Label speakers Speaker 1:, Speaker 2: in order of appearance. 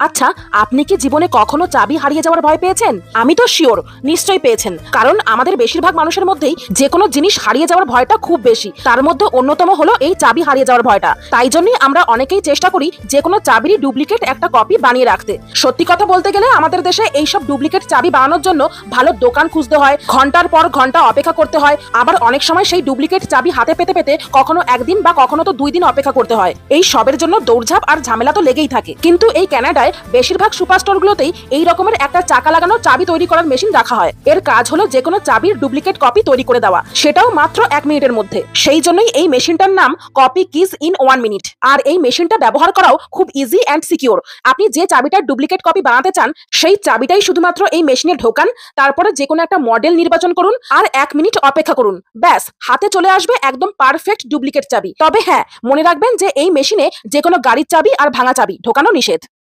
Speaker 1: আচ্ছা, আপনি কি জীবনে কখনো চাবি হারিয়ে যাওয়ার ভয় পেয়েছেন? আমি তো শিওর নিশ্চয়ই পেয়েছেন, কারণ আমাদের বেশিরভাগ মানুষের মধ্যেই যে কোনো জিনিস হারিয়ে যাওয়ার ভয়টা খুব বেশি। তার মধ্যে অন্যতম হলো এই চাবি হারিয়ে যাওয়ার ভয়টা। তাই জন্যই আমরা অনেকেই চেষ্টা করি যে কোনো চাবিরই ডুপ্লিকেট একটা কপি বানিয়ে রাখতে। সত্যি কথা বলতে গেলে আমাদের দেশে এইসব ডুপ্লিকেট চাবি বানানোর জন্য ভালো দোকান খুঁজতে হয়, ঘন্টার পর ঘন্টা অপেক্ষা করতে হয়, আবার অনেক সময় সেই ডুপ্লিকেট চাবি হাতে পেতে পেতে কখনো একদিন বা কখনো তো 2 দিন অপেক্ষা করতে হয়। এই সবের জন্য দৌড়ঝাঁপ আর ঝামেলা তো লেগেই থাকে। কিন্তু এই কানাডায় বেশিরভাগ সুপার স্টোরগুলোতেই এই রকমের একটা চাকা লাগানো চাবি তৈরি করার মেশিন রাখা হয়। এর কাজ হলো যে কোনো চাবির ডুপ্লিকেট কপি তৈরি করে দেওয়া, সেটাও মাত্র 1 মিনিটের মধ্যে। সেই জন্যই এই মেশিনটার নাম কপি কিজ ইন 1 মিনিট। আর এই মেশিনটা ব্যবহার করাও খুব ইজি অ্যান্ড সিকিউর। আপনি যে চাবিটার ডুপ্লিকেট কপি বানাতে চান সেই চাবিটাই শুধুমাত্র এই মেশিনে ঢোকান, তারপরে যে কোনো একটা মডেল নির্বাচন করুন আর 1 মিনিট অপেক্ষা করুন, ব্যাস হাতে চলে আসবে একদম পারফেক্ট ডুপ্লিকেট চাবি। তবে হ্যাঁ, মনে রাখবেন যে এই মেশিনে যে কোনো গাড়ির চাবি আর ভাঙা চাবি ঢোকানো নিষেধ।